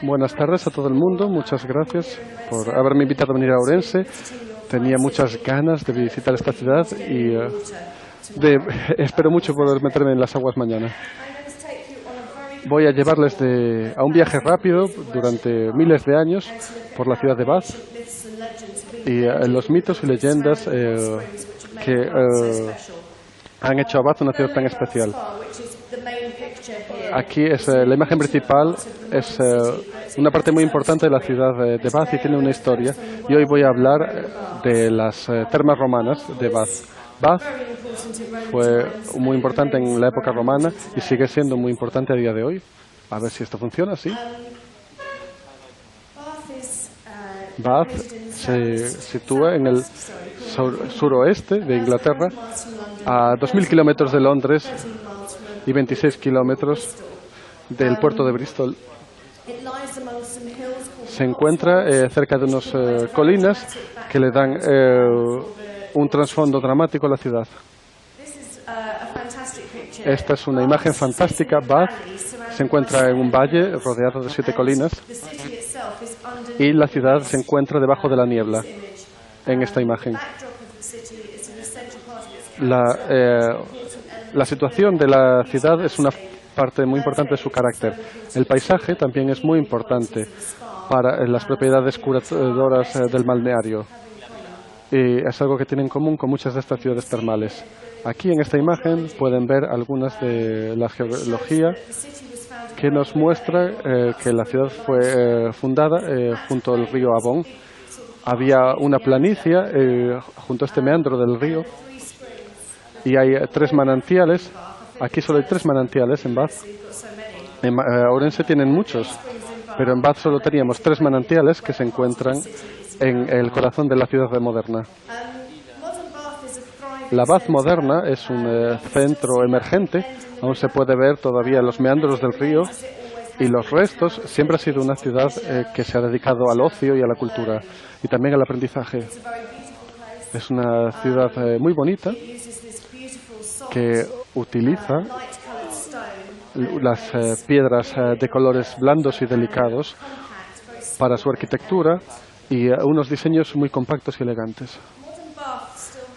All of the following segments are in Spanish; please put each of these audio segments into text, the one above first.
Buenas tardes a todo el mundo. Muchas gracias por haberme invitado a venir a Ourense. Tenía muchas ganas de visitar esta ciudad y espero mucho poder meterme en las aguas mañana. Voy a llevarles a un viaje rápido durante miles de años por la ciudad de Bath y los mitos y leyendas que han hecho a Bath una ciudad tan especial. Aquí es la imagen principal, es una parte muy importante de la ciudad de Bath y tiene una historia. Y hoy voy a hablar de las termas romanas de Bath. Bath fue muy importante en la época romana y sigue siendo muy importante a día de hoy. A ver si esto funciona, ¿sí? Bath se sitúa en el suroeste de Inglaterra, a 2.000 kilómetros de Londres y 26 kilómetros del puerto de Bristol. Se encuentra cerca de unas colinas que le dan un trasfondo dramático a la ciudad. Esta es una imagen fantástica. Bath se encuentra en un valle rodeado de 7 colinas y la ciudad se encuentra debajo de la niebla en esta imagen. La situación de la ciudad es una parte muy importante de su carácter. El paisaje también es muy importante para las propiedades curadoras del balneario. Y es algo que tiene en común con muchas de estas ciudades termales. Aquí en esta imagen pueden ver algunas de la geología que nos muestra que la ciudad fue fundada junto al río Avon. Había una planicie junto a este meandro del río y hay 3 manantiales. Aquí solo hay 3 manantiales en Bath. En Ourense tienen muchos, pero en Bath solo teníamos 3 manantiales que se encuentran en el corazón de la ciudad moderna. La Bath moderna es un centro emergente. Aún se puede ver todavía los meandros del río y los restos. Siempre ha sido una ciudad que se ha dedicado al ocio y a la cultura y también al aprendizaje. Es una ciudad muy bonita que utiliza las piedras de colores blandos y delicados para su arquitectura y unos diseños muy compactos y elegantes.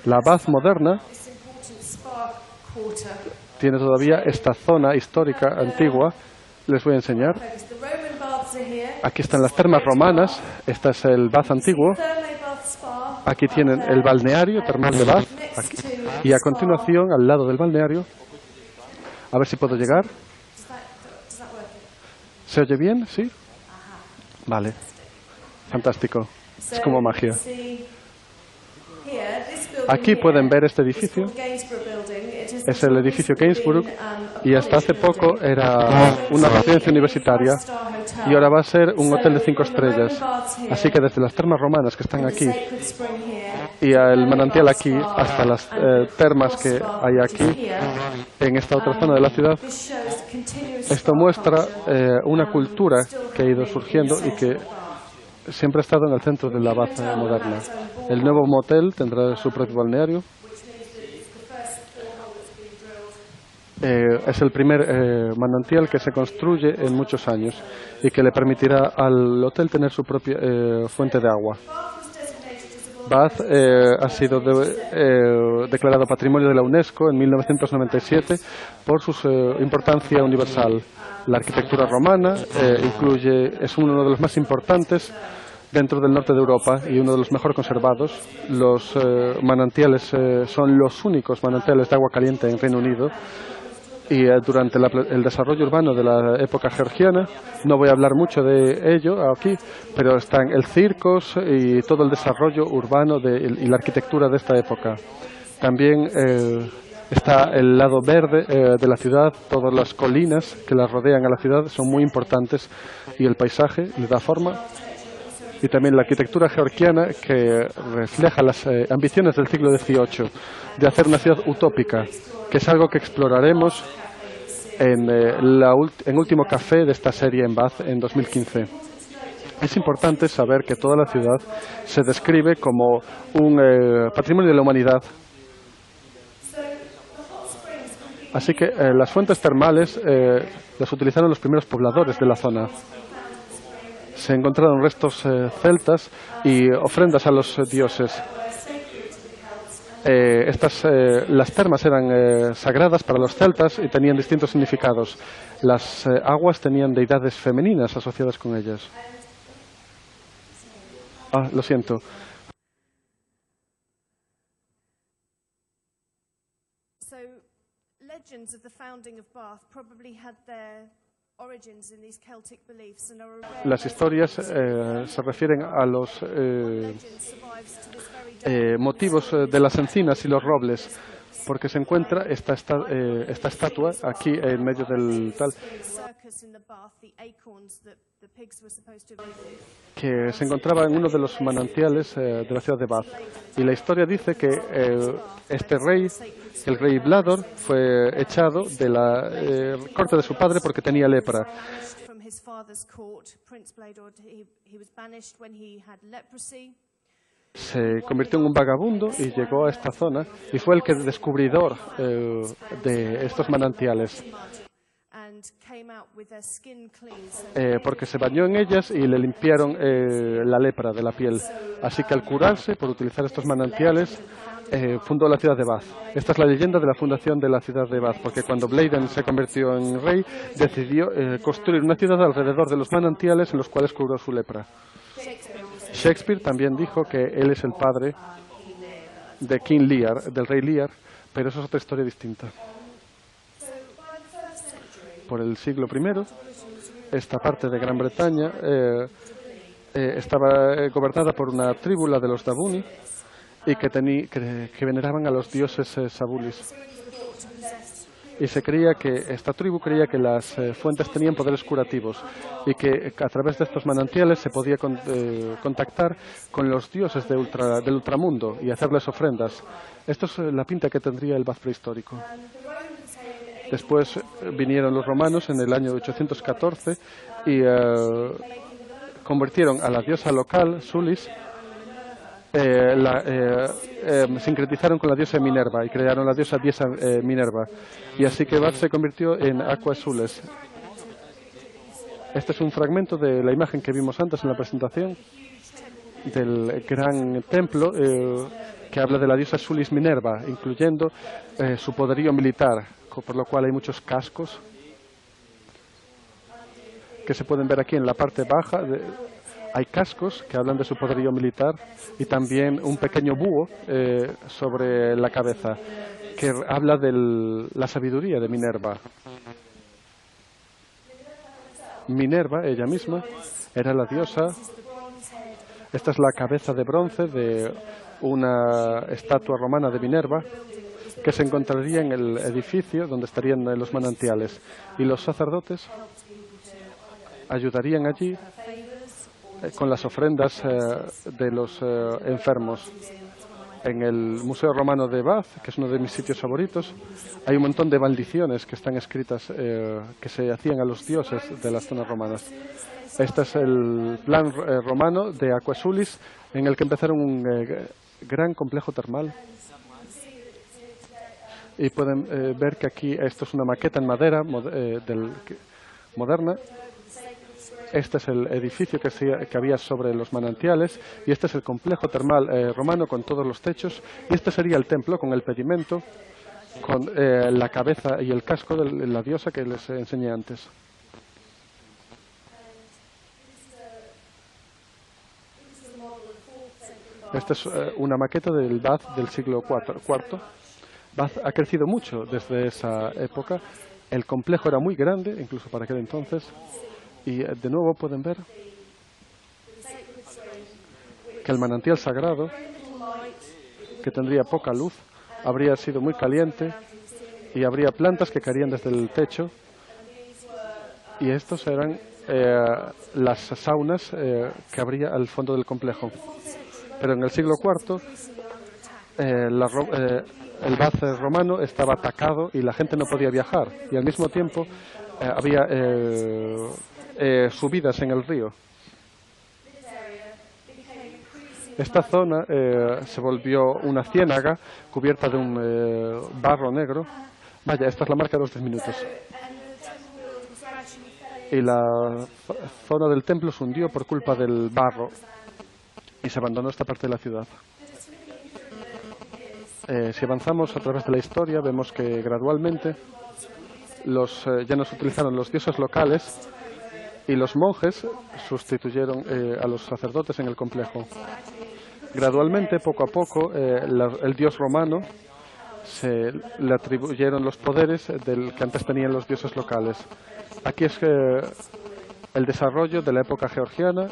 La Bath moderna tiene todavía esta zona histórica antigua. Les voy a enseñar. Aquí están las termas romanas. Este es el Bath antiguo. Aquí tienen el balneario termal de Bath. Aquí. Y a continuación, al lado del balneario, a ver si puedo llegar. ¿Se oye bien? ¿Sí? Vale. Fantástico. Es como magia. Aquí pueden ver este edificio. Es el edificio Gainsborough y hasta hace poco era una residencia universitaria y ahora va a ser un hotel de 5 estrellas. Así que desde las termas romanas que están aquí y el manantial aquí hasta las termas que hay aquí en esta otra zona de la ciudad, esto muestra una cultura que ha ido surgiendo y que siempre ha estado en el centro de la Bath moderna. El nuevo motel tendrá su propio balneario. Es el primer manantial que se construye en muchos años y que le permitirá al hotel tener su propia fuente de agua. Bath ha sido declarado Patrimonio de la UNESCO en 1997 por su importancia universal. La arquitectura romana es uno de los más importantes dentro del norte de Europa y uno de los mejor conservados. Los manantiales son los únicos manantiales de agua caliente en Reino Unido. Y durante el desarrollo urbano de la época georgiana, no voy a hablar mucho de ello aquí, pero están el circos y todo el desarrollo urbano y la arquitectura de esta época. También está el lado verde de la ciudad, todas las colinas que la rodean a la ciudad son muy importantes y el paisaje le da forma. Y también la arquitectura georgiana que refleja las ambiciones del siglo XVIII de hacer una ciudad utópica, que es algo que exploraremos en último café de esta serie en Bath en 2015. Es importante saber que toda la ciudad se describe como un patrimonio de la humanidad. Así que las fuentes termales las utilizaron los primeros pobladores de la zona. se encontraron restos celtas y ofrendas a los dioses. Las termas eran sagradas para los celtas y tenían distintos significados. Las aguas tenían deidades femeninas asociadas con ellas. Lo siento. Las historias se refieren a los motivos de las encinas y los robles, porque se encuentra esta estatua aquí en medio del tal, que se encontraba en uno de los manantiales de la ciudad de Bath. Y la historia dice que este rey, el rey Blador, fue echado de la corte de su padre porque tenía lepra. Se convirtió en un vagabundo y llegó a esta zona y fue el descubridor de estos manantiales, porque se bañó en ellas y le limpiaron la lepra de la piel. Así que al curarse por utilizar estos manantiales, fundó la ciudad de Bath. Esta es la leyenda de la fundación de la ciudad de Bath, porque cuando Bladon se convirtió en rey, decidió construir una ciudad alrededor de los manantiales en los cuales curó su lepra. Shakespeare también dijo que él es el padre de King Lear, del rey Lear, pero eso es otra historia distinta. Por el siglo I, esta parte de Gran Bretaña estaba gobernada por una tribu, la de los Dabuni, y que veneraban a los dioses Sabulis. Y se creía que esta tribu creía que las fuentes tenían poderes curativos y que a través de estos manantiales se podía contactar con los dioses del ultramundo y hacerles ofrendas. Esto es la pinta que tendría el Bath prehistórico. Después vinieron los romanos en el año 814 y convirtieron a la diosa local, Sulis, sincretizaron con la diosa Minerva y crearon la diosa Minerva. Y así que Bath se convirtió en Aquae Sules. Este es un fragmento de la imagen que vimos antes en la presentación del gran templo que habla de la diosa Sulis Minerva, incluyendo su poderío militar, por lo cual hay muchos cascos que se pueden ver aquí en la parte baja. Hay cascos que hablan de su poderío militar y también un pequeño búho sobre la cabeza que habla de la sabiduría de Minerva. Minerva, ella misma, era la diosa. Esta es la cabeza de bronce de una estatua romana de Minerva que se encontraría en el edificio donde estarían los manantiales. Y los sacerdotes ayudarían allí con las ofrendas de los enfermos. En el Museo Romano de Bath, que es uno de mis sitios favoritos, hay un montón de maldiciones que están escritas que se hacían a los dioses de las zonas romanas. Este es el plan romano de Aquae Sulis, en el que empezaron un gran complejo termal. Y pueden ver que aquí esto es una maqueta en madera moderna. Este es el edificio que había sobre los manantiales y este es el complejo termal romano con todos los techos. Y este sería el templo con el pedimento, con la cabeza y el casco de la diosa que les enseñé antes. Esta es una maqueta del Bath del siglo IV. Bath ha crecido mucho desde esa época. El complejo era muy grande, incluso para aquel entonces. Y de nuevo pueden ver que el manantial sagrado, que tendría poca luz, habría sido muy caliente y habría plantas que caerían desde el techo. Y estos eran las saunas que habría al fondo del complejo. Pero en el siglo IV el Bath romano estaba atacado y la gente no podía viajar. Y al mismo tiempo había subidas en el río. Esta zona se volvió una ciénaga cubierta de un barro negro. Vaya, esta es la marca de los 10 minutos. y la zona del templo se hundió por culpa del barro y se abandonó esta parte de la ciudad. Si avanzamos a través de la historia, vemos que gradualmente ya no se utilizaron los dioses locales y los monjes sustituyeron a los sacerdotes en el complejo. Gradualmente, poco a poco, el dios romano se le atribuyeron los poderes del que antes tenían los dioses locales. Aquí es el desarrollo de la época georgiana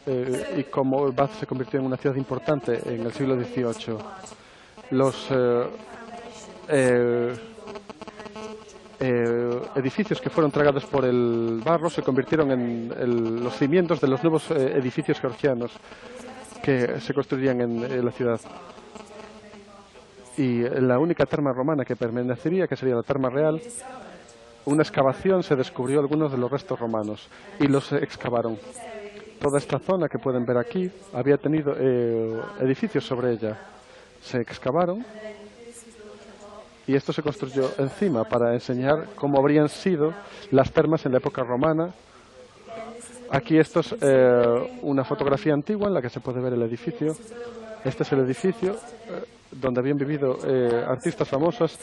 y cómo Bath se convirtió en una ciudad importante en el siglo XVIII. Los edificios que fueron tragados por el barro se convirtieron en los cimientos de los nuevos edificios georgianos que se construirían en la ciudad. Y la única terma romana que permanecería, que sería la terma real, una excavación se descubrió algunos de los restos romanos y los excavaron. Toda esta zona que pueden ver aquí había tenido edificios sobre ella. Se excavaron y esto se construyó encima para enseñar cómo habrían sido las termas en la época romana. Aquí esto es una fotografía antigua en la que se puede ver el edificio. Este es el edificio donde habían vivido artistas famosos,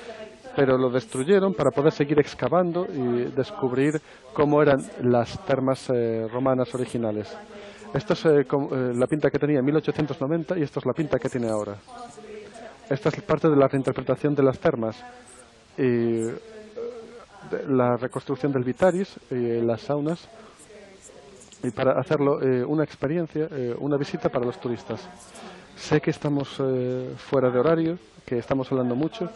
pero lo destruyeron para poder seguir excavando y descubrir cómo eran las termas romanas originales. Esta es la pinta que tenía en 1890 y esta es la pinta que tiene ahora. Esta es parte de la reinterpretación de las termas y la reconstrucción del Vitaris y las saunas, y para hacerlo una experiencia, una visita para los turistas. Sé que estamos fuera de horario, que estamos hablando mucho,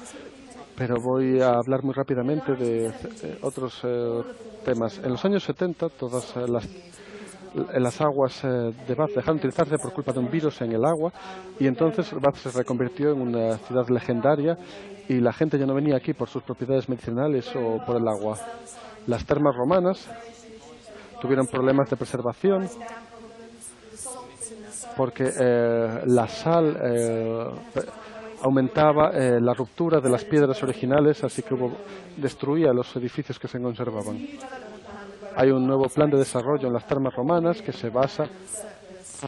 pero voy a hablar muy rápidamente de otros temas. En los años 70, todas las aguas de Bath dejaron de utilizarse por culpa de un virus en el agua, y entonces Bath se reconvirtió en una ciudad legendaria y la gente ya no venía aquí por sus propiedades medicinales o por el agua. Las termas romanas tuvieron problemas de preservación porque la sal aumentaba la ruptura de las piedras originales, así que destruía los edificios que se conservaban. Hay un nuevo plan de desarrollo en las termas romanas que se basa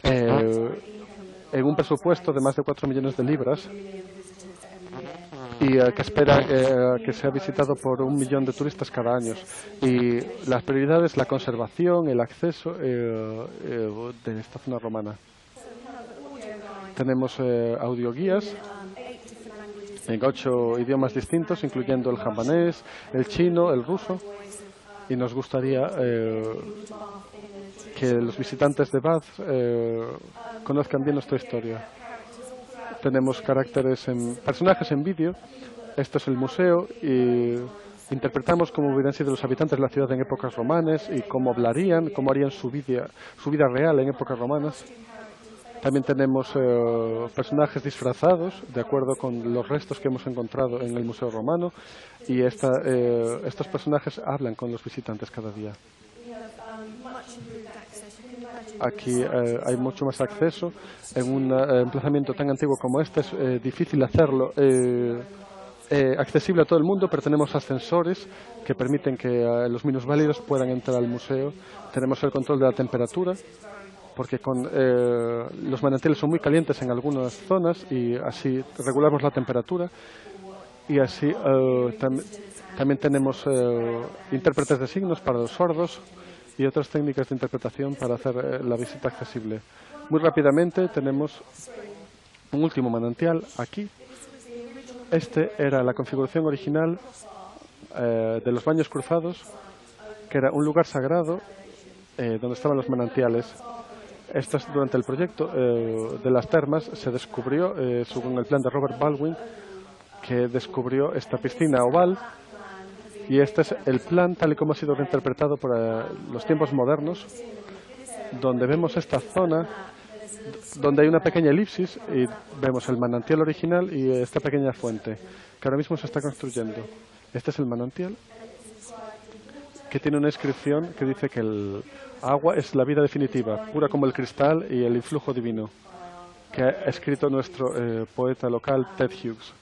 en un presupuesto de más de 4 millones de libras y que espera que sea visitado por 1 millón de turistas cada año. Y las prioridades, la conservación, el acceso de esta zona romana. Tenemos audioguías en 8 idiomas distintos, incluyendo el japonés, el chino, el ruso. Y nos gustaría que los visitantes de Bath conozcan bien nuestra historia. Tenemos personajes en vídeo. Esto es el museo y interpretamos cómo hubieran sido los habitantes de la ciudad en épocas romanas y cómo hablarían, cómo harían su vida real en épocas romanas. También tenemos personajes disfrazados de acuerdo con los restos que hemos encontrado en el Museo Romano, y estos personajes hablan con los visitantes cada día. Aquí hay mucho más acceso. En un emplazamiento tan antiguo como este es difícil hacerlo accesible a todo el mundo, pero tenemos ascensores que permiten que los minusválidos puedan entrar al museo. Tenemos el control de la temperatura, porque los manantiales son muy calientes en algunas zonas y así regulamos la temperatura. Y así también tenemos intérpretes de signos para los sordos y otras técnicas de interpretación para hacer la visita accesible. Muy rápidamente tenemos un último manantial aquí. Este era la configuración original de los baños cruzados, que era un lugar sagrado donde estaban los manantiales. Esto es durante el proyecto de las termas se descubrió, según el plan de Robert Baldwin, que descubrió esta piscina oval, y este es el plan tal y como ha sido reinterpretado por los tiempos modernos, donde vemos esta zona donde hay una pequeña elipsis y vemos el manantial original y esta pequeña fuente que ahora mismo se está construyendo. Este es el manantial, que tiene una inscripción que dice que el agua es la vida definitiva, pura como el cristal y el influjo divino, que ha escrito nuestro poeta local Ted Hughes.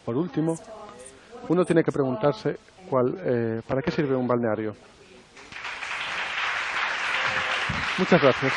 Por último, uno tiene que preguntarse ¿para qué sirve un balneario? Muchas gracias.